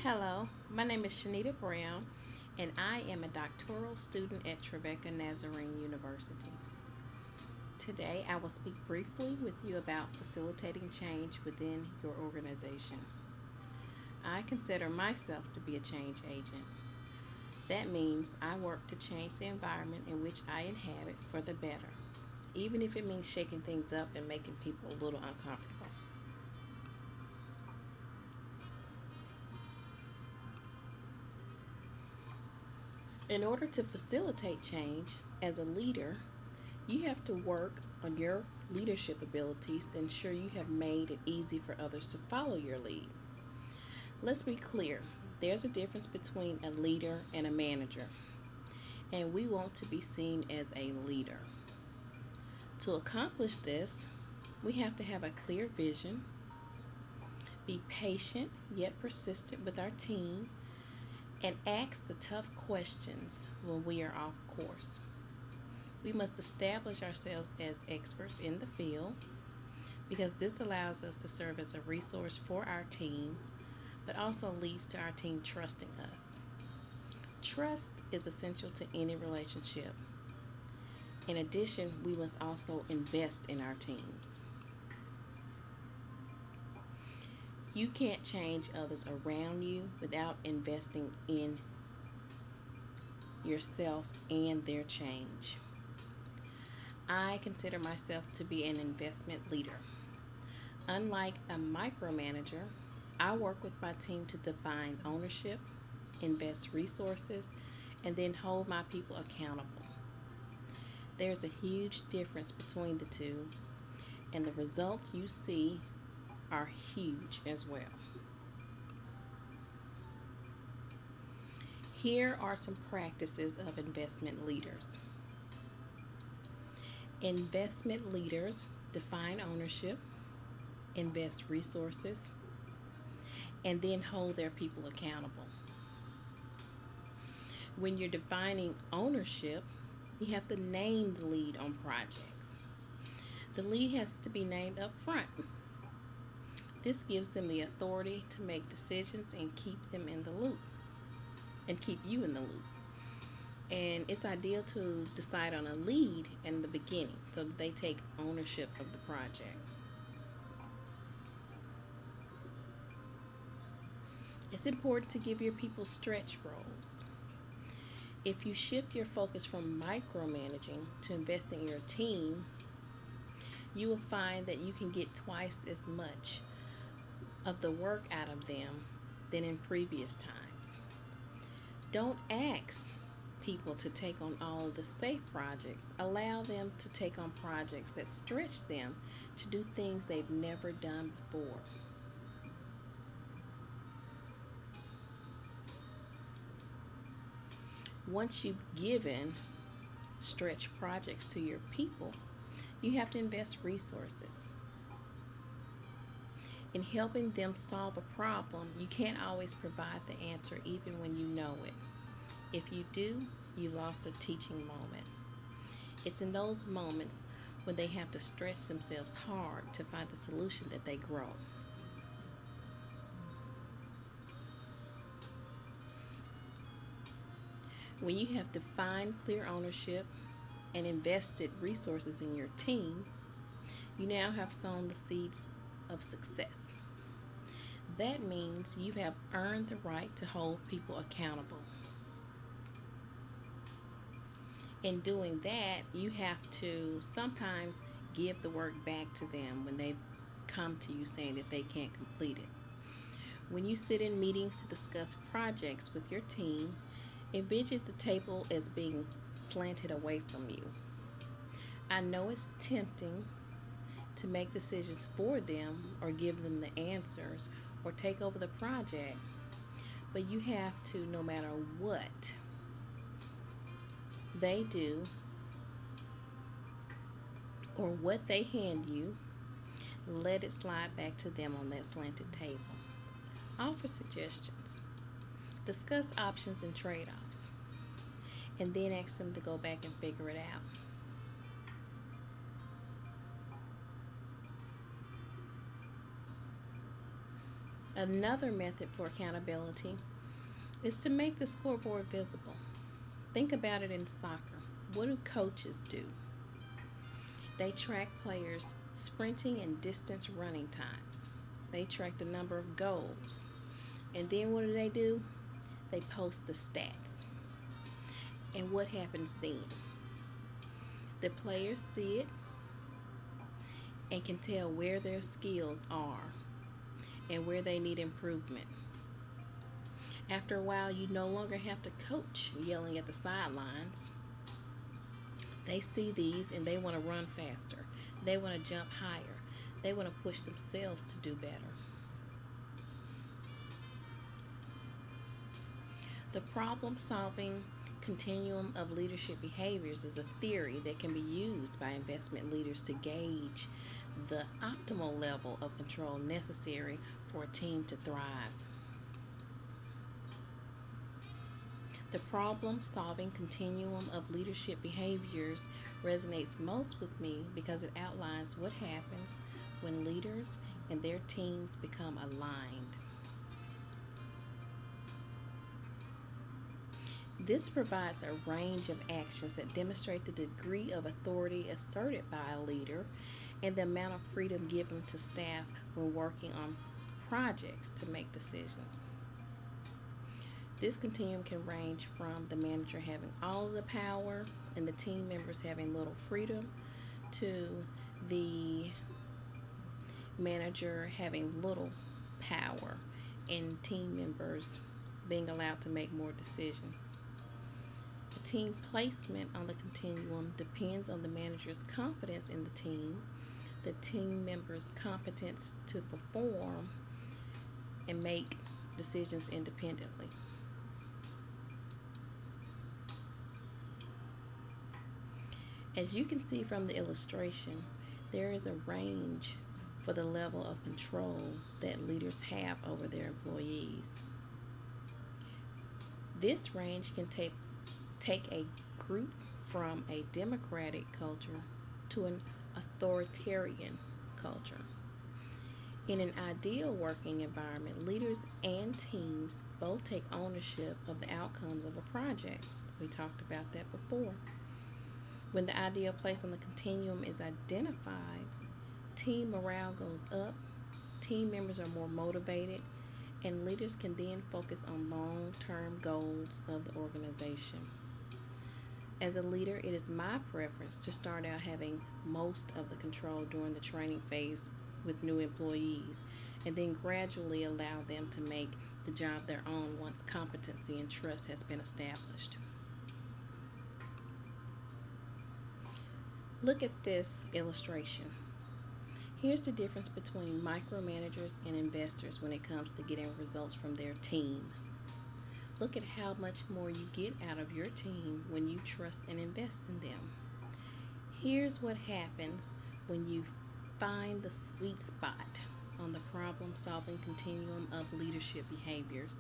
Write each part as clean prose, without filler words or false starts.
Hello, my name is Shanita Brown, and I am a doctoral student at Trevecca Nazarene University. Today, I will speak briefly with you about facilitating change within your organization. I consider myself to be a change agent. That means I work to change the environment in which I inhabit for the better, even if it means shaking things up and making people a little uncomfortable. In order to facilitate change as a leader, you have to work on your leadership abilities to ensure you have made it easy for others to follow your lead. Let's be clear, there's a difference between a leader and a manager, and we want to be seen as a leader. To accomplish this, we have to have a clear vision, be patient yet persistent with our team, and ask the tough questions when we are off course. We must establish ourselves as experts in the field because this allows us to serve as a resource for our team, but also leads to our team trusting us. Trust is essential to any relationship. In addition, we must also invest in our teams. You can't change others around you without investing in yourself and their change. I consider myself to be an investment leader. Unlike a micromanager, I work with my team to define ownership, invest resources, and then hold my people accountable. There's a huge difference between the two, and the results you see are huge as well. Here are some practices of investment leaders. Investment leaders define ownership, invest resources, and then hold their people accountable. When you're defining ownership, you have to name the lead on projects. The lead has to be named up front. This gives them the authority to make decisions and keep them in the loop and keep you in the loop. And it's ideal to decide on a lead in the beginning so that they take ownership of the project. It's important to give your people stretch roles. If you shift your focus from micromanaging to investing in your team, you will find that you can get twice as much of the work out of them than in previous times. Don't ask people to take on all of the safe projects. Allow them to take on projects that stretch them to do things they've never done before. Once you've given stretch projects to your people, you have to invest resources. In helping them solve a problem, you can't always provide the answer even when you know it. If you do, you lost a teaching moment. It's in those moments when they have to stretch themselves hard to find the solution that they grow. When you have defined clear ownership and invested resources in your team, you now have sown the seeds of success. That means you have earned the right to hold people accountable. In doing that, you have to sometimes give the work back to them when they come to you saying that they can't complete it. When you sit in meetings to discuss projects with your team, envision the table as being slanted away from you. I know it's tempting to make decisions for them or give them the answers or take over the project, but you have to, no matter what they do or what they hand you, let it slide back to them on that slanted table. Offer suggestions, discuss options and trade offs, and then ask them to go back and figure it out. Another method for accountability is to make the scoreboard visible. Think about it in soccer. What do coaches do? They track players' sprinting and distance running times. They track the number of goals. And then what do? They post the stats. And what happens then? The players see it and can tell where their skills are and where they need improvement. After a while, you no longer have to coach yelling at the sidelines. They see these and they want to run faster. They want to jump higher. They want to push themselves to do better. The problem-solving continuum of leadership behaviors is a theory that can be used by investment leaders to gauge the optimal level of control necessary for a team to thrive. The problem-solving continuum of leadership behaviors resonates most with me because it outlines what happens when leaders and their teams become aligned. This provides a range of actions that demonstrate the degree of authority asserted by a leader and the amount of freedom given to staff when working on projects to make decisions. This continuum can range from the manager having all of the power and the team members having little freedom to the manager having little power and team members being allowed to make more decisions. The team placement on the continuum depends on the manager's confidence in the team members' competence to perform and make decisions independently. As you can see from the illustration, there is a range for the level of control that leaders have over their employees. This range can take a group from a democratic culture to an authoritarian culture. In an ideal working environment, leaders and teams both take ownership of the outcomes of a project. We talked about that before. When the ideal place on the continuum is identified, team morale goes up, team members are more motivated, and leaders can then focus on long-term goals of the organization. As a leader, it is my preference to start out having most of the control during the training phase with new employees, and then gradually allow them to make the job their own once competency and trust has been established. Look at this illustration. Here's the difference between micromanagers and investors when it comes to getting results from their team. Look at how much more you get out of your team when you trust and invest in them. Here's what happens when you find the sweet spot on the problem-solving continuum of leadership behaviors.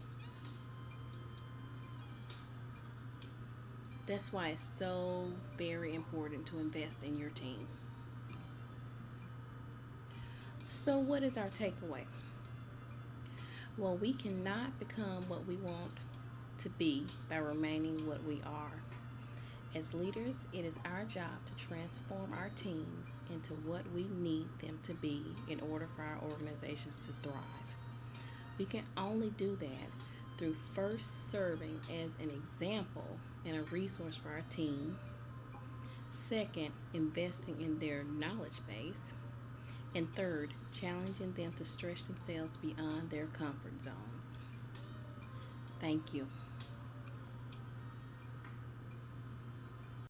That's why it's so very important to invest in your team. So what is our takeaway? Well, we cannot become what we want to be by remaining what we are. As leaders, it is our job to transform our teams into what we need them to be in order for our organizations to thrive. We can only do that through first serving as an example and a resource for our team. Second, investing in their knowledge base. And third, challenging them to stretch themselves beyond their comfort zones. Thank you.